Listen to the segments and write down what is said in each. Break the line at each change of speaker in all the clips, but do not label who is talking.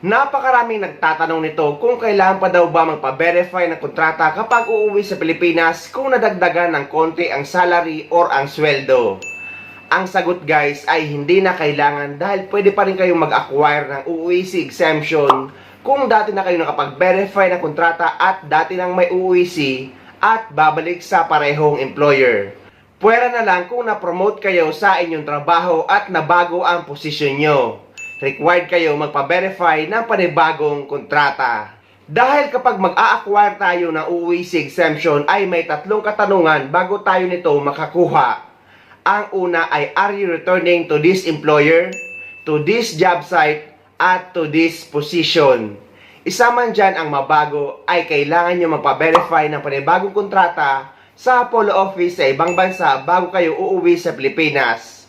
Napakaraming nagtatanong nito kung kailangan pa daw ba magpa-verify ng kontrata kapag uuwi sa Pilipinas kung nadagdagan ng konti ang salary or ang sweldo. Ang sagot guys ay hindi na kailangan dahil pwede pa rin kayong mag-acquire ng UUEC exemption kung dati na kayo nakapag-verify ng kontrata at dati nang may UUEC at babalik sa parehong employer. Pwera na lang kung na-promote kayo sa inyong trabaho at nabago ang posisyon nyo. Required kayo magpa-verify ng panibagong kontrata. Dahil kapag mag-a-acquire tayo ng UUEC exemption ay may tatlong katanungan bago tayo nito makakuha. Ang una ay, are you returning to this employer, to this job site, at to this position? Isa man dyan ang mabago ay kailangan nyo magpa-verify ng panibagong kontrata sa Apollo Office sa ibang bansa bago kayo uuwi sa Pilipinas.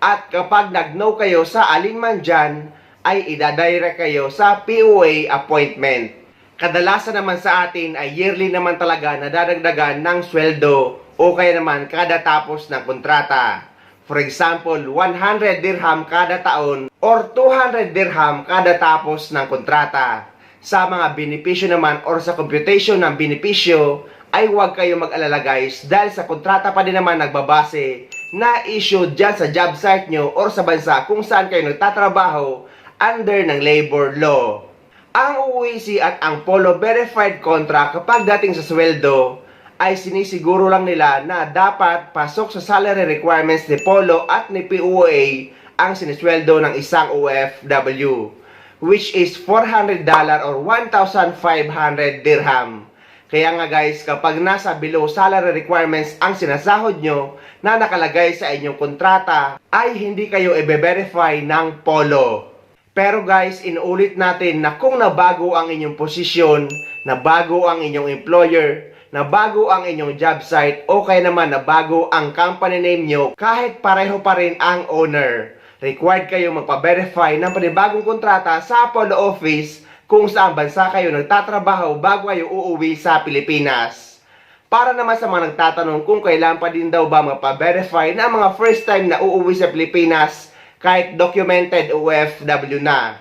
At kapag nag-no kayo sa alinman dyan, ay idadirect kayo sa POA appointment. Kadalasan naman sa atin ay yearly naman talaga nadadagdagan ng sweldo o kaya naman kada tapos ng kontrata. For example, 100 dirham kada taon or 200 dirham kada tapos ng kontrata. Sa mga benepisyo naman or sa computation ng benepisyo, ay huwag kayo mag-alala guys dahil sa kontrata pa din naman nagbabase na issued dyan sa job site nyo or sa bansa kung saan kayo nagtatrabaho under ng labor law. Ang UUEC at ang Polo verified contract kapag dating sa sweldo ay sinisiguro lang nila na dapat pasok sa salary requirements ni Polo at ni POA ang sinisweldo ng isang OFW, which is $400 or 1,500 dirham. Kaya nga guys, kapag nasa below salary requirements ang sinasahod nyo na nakalagay sa inyong kontrata, ay hindi kayo i-verify ng Polo. Pero guys, inuulit natin na kung nabago ang inyong posisyon, nabago ang inyong employer, nabago ang inyong job site, o kaya naman nabago ang company name nyo, kahit pareho pa rin ang owner, required kayo magpa-verify ng panibagong kontrata sa Apollo Office kung saan bansa kayo nagtatrabaho bago kayo uuwi sa Pilipinas. Para naman sa mga nagtatanong kung kailan pa din daw ba magpa-verify na mga first time na uuwi sa Pilipinas kahit documented OFW na.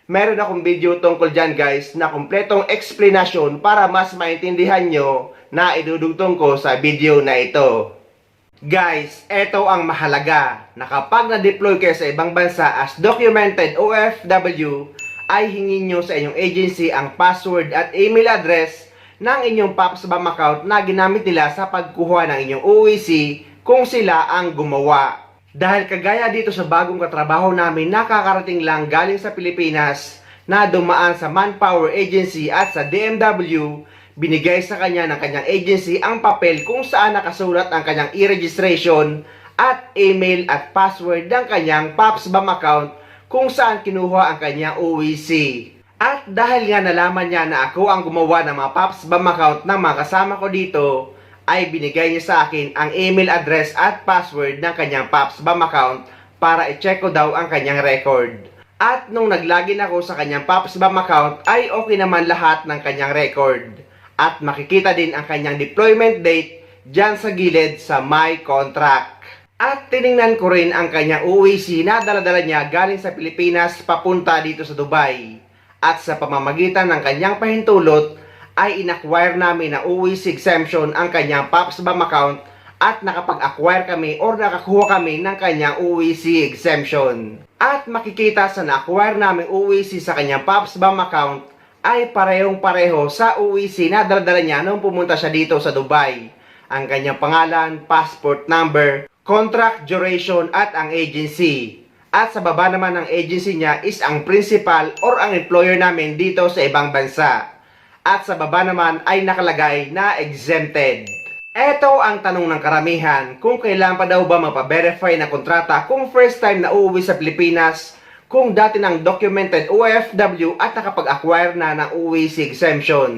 Meron akong video tungkol dyan guys na kumpletong explanation para mas maintindihan nyo na idudugtong ko sa video na ito. Guys, eto ang mahalaga na kapag na-deploy kayo sa ibang bansa as documented OFW, ay hingin nyo sa inyong agency ang password at email address ng inyong PAPSBAM account na ginamit nila sa pagkuha ng inyong UUEC kung sila ang gumawa. Dahil kagaya dito sa bagong katrabaho namin nakakarating lang galing sa Pilipinas na dumaan sa Manpower Agency at sa DMW, binigay sa kanya ng kanyang agency ang papel kung saan nakasulat ang kanyang e-registration at email at password ng kanyang PAPSBAM account kung saan kinuha ang kanyang UUEC. At dahil nga nalaman niya na ako ang gumawa ng mga PAPSBAM account ng mga kasama ko dito, ay binigay niya sa akin ang email address at password ng kanyang PAPSBAM account para i-check ko daw ang kanyang record. At nung naglagin ako sa kanyang PAPSBAM account ay okay naman lahat ng kanyang record. At makikita din ang kanyang deployment date dyan sa gilid sa My Contract. At tiningnan ko rin ang kanyang UUEC na daladala niya galing sa Pilipinas papunta dito sa Dubai. At sa pamamagitan ng kanyang pahintulot ay inacquire namin na UUEC exemption ang kanyang PAPSBAM account at nakapag-acquire kami or nakakuha kami ng kanyang UUEC exemption. At makikita sa na-acquire namin UUEC sa kanyang PAPSBAM account ay parehong-pareho sa UUEC na daladala niya nung pumunta siya dito sa Dubai. Ang kanyang pangalan, passport number, contract duration at ang agency. At sa baba naman ng agency niya is ang principal or ang employer namin dito sa ibang bansa. At sa baba naman ay nakalagay na exempted. Ito ang tanong ng karamihan, kung kailan pa daw ba mapaverify na kontrata kung first time na uuwi sa Pilipinas, kung dati ng documented OFW at nakapag-acquire na ng UUEC exemption.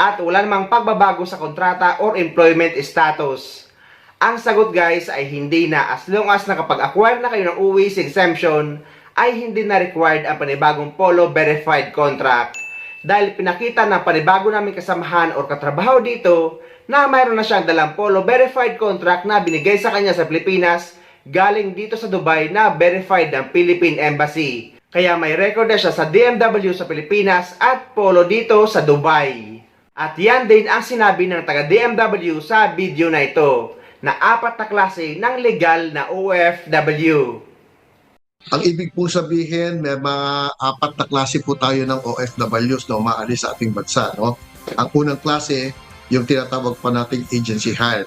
At wala namang pagbabago sa kontrata or employment status. Ang sagot guys ay hindi na, as long as nakapag-acquire na kayo ng UUEC exemption ay hindi na required ang panibagong Polo verified contract. Dahil pinakita ng panibago naming kasamahan o katrabaho dito na mayroon na siyang dalang Polo verified contract na binigay sa kanya sa Pilipinas galing dito sa Dubai na verified ng Philippine Embassy. Kaya may record na siya sa DMW sa Pilipinas at Polo dito sa Dubai. At yan din ang sinabi ng taga DMW sa video na ito, na 4 na klase ng legal na OFW.
Ang ibig pong sabihin, may mga 4 na klase po tayo ng OFWs na umaalis sa ating bansa. No? Ang unang klase, yung tinatawag pa nating agency hire.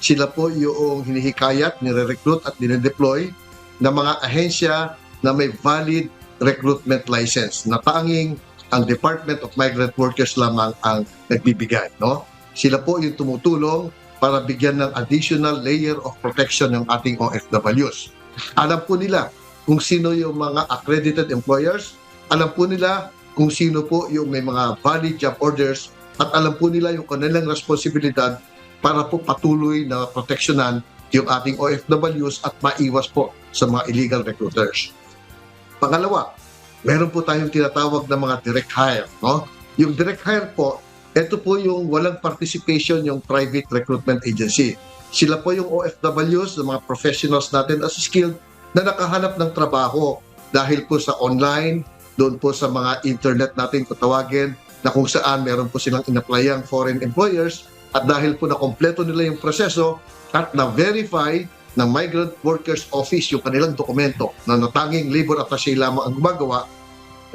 Sila po yung hinihikayat, nire-recruit at dinedeploy ng mga ahensya na may valid recruitment license na tanging ang Department of Migrant Workers lamang ang nagbibigay. No? Sila po yung tumutulong para bigyan ng additional layer of protection ng ating OFWs. Alam po nila kung sino yung mga accredited employers, alam po nila kung sino po yung may mga valid job orders, at alam po nila yung kanilang responsibilidad para po patuloy na proteksyonan yung ating OFWs at maiwas po sa mga illegal recruiters. Pangalawa, meron po tayong tinatawag na mga direct hire. No? Yung direct hire po, ito po yung walang participation yung private recruitment agency. Sila po yung OFWs, yung mga professionals natin as skilled, na nakahanap ng trabaho dahil po sa online, doon po sa mga internet natin kung tawagin, na kung saan meron po silang in-applyang foreign employers, at dahil po na kompleto nila yung proseso at na-verify ng Migrant Workers Office yung kanilang dokumento na natanging labor attaché lamang ang gumagawa,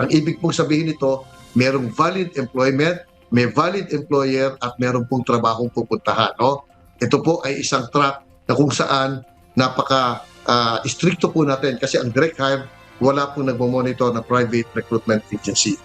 ang ibig pong sabihin nito, merong valid employment, may valid employer at meron pong trabahong pupuntahan. No? Ito po ay isang track na kung saan napaka stricto po natin kasi ang direct hire, wala pong nagmamonitor na private recruitment agency.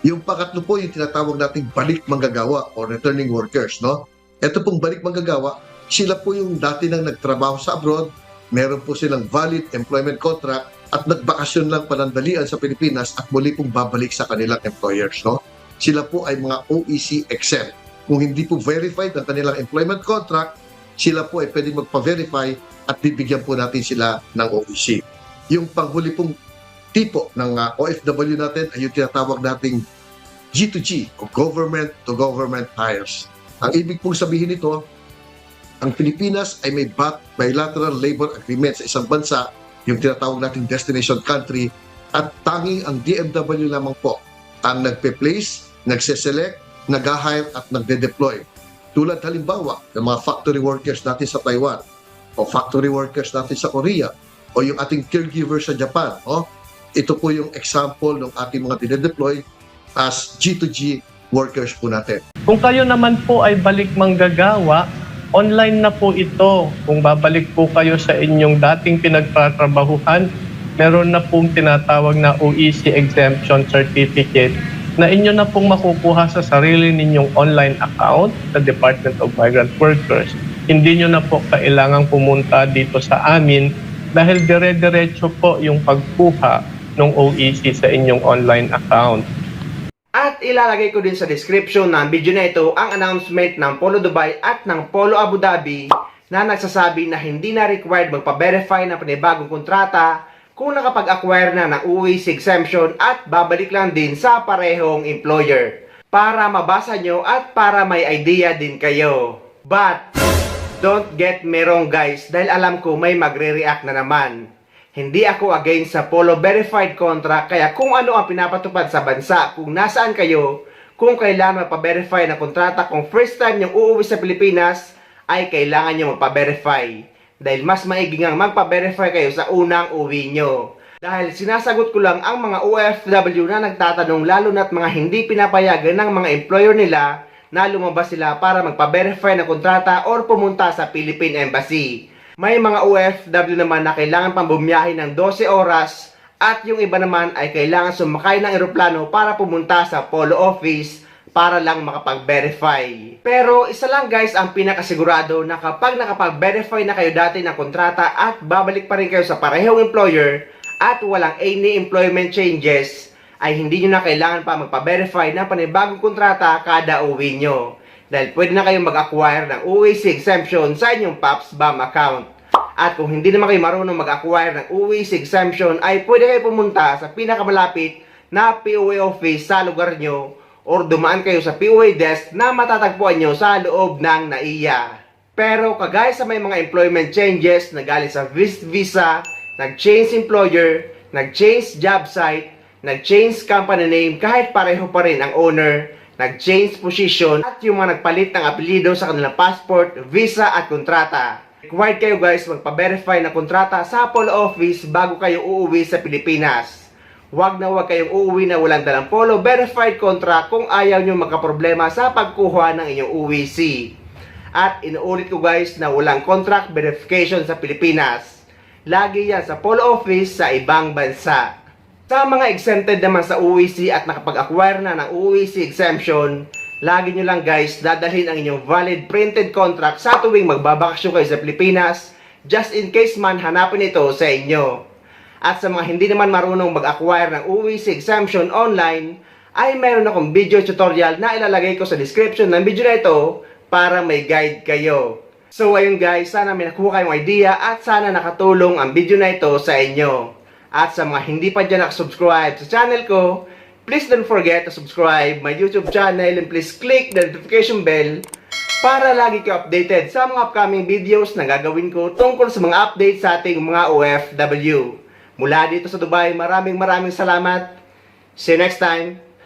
Yung pangatlo po, yung tinatawag nating balik manggagawa o returning workers. No? Ito pong balik manggagawa, sila po yung dati nang nagtrabaho sa abroad, meron po silang valid employment contract at nagbakasyon lang panandalian sa Pilipinas at muli pong babalik sa kanilang employers. No? Sila po ay mga OEC exempt. Kung hindi po verified ang kanilang employment contract, sila po ay pwedeng magpa-verify at bibigyan po natin sila ng OEC. Yung panghuli pong tipo ng OFW natin ay yung tinatawag nating G2G o Government to Government Hires. Ang ibig pong sabihin nito, ang Pilipinas ay may bilateral labor agreement sa isang bansa, yung tinatawag nating destination country, at tanging ang DMW lamang po ang nagpe-place, nagse-select, nag-hire at nagde-deploy. Tulad halimbawa ng mga factory workers natin sa Taiwan, o factory workers natin sa Korea, o yung ating caregiver sa Japan. No? Ito po yung example ng ating mga dinedeploy as G2G workers po natin.
Kung kayo naman po ay balik manggagawa, online na po ito. Kung babalik po kayo sa inyong dating pinagtatrabahuhan, meron na pong tinatawag na OEC Exemption Certificate na inyo na pong makukuha sa sarili ninyong online account sa Department of Migrant Workers. Hindi nyo na po kailangang pumunta dito sa amin dahil dire-diretso po yung pagkuha ng OEC sa inyong online account.
At ilalagay ko din sa description ng video na ito ang announcement ng Polo Dubai at ng Polo Abu Dhabi na nagsasabi na hindi na required magpa-verify ng panibagong kontrata kung nakapag-acquire na ng OEC exemption at babalik lang din sa parehong employer para mabasa nyo at para may idea din kayo. But don't get me wrong guys, dahil alam ko may magre-react na naman. Hindi ako against sa Polo verified contract, kaya kung ano ang pinapatupad sa bansa, kung nasaan kayo, kung kailangan magpa-verify ng kontrata, kung first time yung uuwi sa Pilipinas, ay kailangan nyo magpa-verify. Dahil mas maiging ang magpa-verify kayo sa unang uwi nyo. Dahil sinasagot ko lang ang mga OFW na nagtatanong, lalo na't mga hindi pinapayagan ng mga employer nila na lumabas sila para magpa-verify ng kontrata or pumunta sa Philippine Embassy. May mga OFW naman na kailangan pang bumiyahe ng 12 oras at yung iba naman ay kailangan sumakay ng eroplano para pumunta sa Polo Office para lang makapag-verify. Pero isa lang guys ang pinakasigurado na kapag nakapag-verify na kayo dati ng kontrata at babalik pa rin kayo sa parehong employer at walang any employment changes, ay hindi nyo na kailangan pa magpa-verify ng panibagong kontrata kada uwi nyo. Dahil pwede na kayong mag-acquire ng OEC exemption sa inyong PAPS BAM account. At kung hindi naman kayo marunong mag-acquire ng OEC exemption, ay pwede kayo pumunta sa pinakamalapit na POA office sa lugar nyo or dumaan kayo sa POA desk na matatagpuan nyo sa loob ng NAIA. Pero kagaya sa may mga employment changes na galing sa visit visa, nag-change employer, nag-change job site, nag-change company name kahit pareho pa rin ang owner, nag-change position at yung mga nagpalit ng apelyido sa kanilang passport, visa at kontrata. Required kayo guys magpa-verify ng kontrata sa Polo Office bago kayo uuwi sa Pilipinas. Huwag kayong uuwi na walang dalang Polo verified contract kung ayaw nyo magkaproblema sa pagkuha ng inyong UWC. At inuulit ko guys na walang contract verification sa Pilipinas. Lagi yan sa Polo Office sa ibang bansa. Sa mga exempted naman sa UWC at nakapag-acquire na ng UWC exemption, lagi nyo lang guys dadalhin ang inyong valid printed contract sa tuwing magbabakasyon kayo sa Pilipinas, just in case man hanapin ito sa inyo. At sa mga hindi naman marunong mag-acquire ng UWC exemption online, ay meron akong video tutorial na ilalagay ko sa description ng video na ito para may guide kayo. So ayun guys, sana may nakuha kayong idea at sana nakatulong ang video na ito sa inyo. At sa mga hindi pa dyan nakasubscribe sa channel ko, please don't forget to subscribe my YouTube channel and please click the notification bell para lagi kayo updated sa mga upcoming videos na gagawin ko tungkol sa mga updates sa ating mga OFW. Mula dito sa Dubai, maraming salamat. See you next time.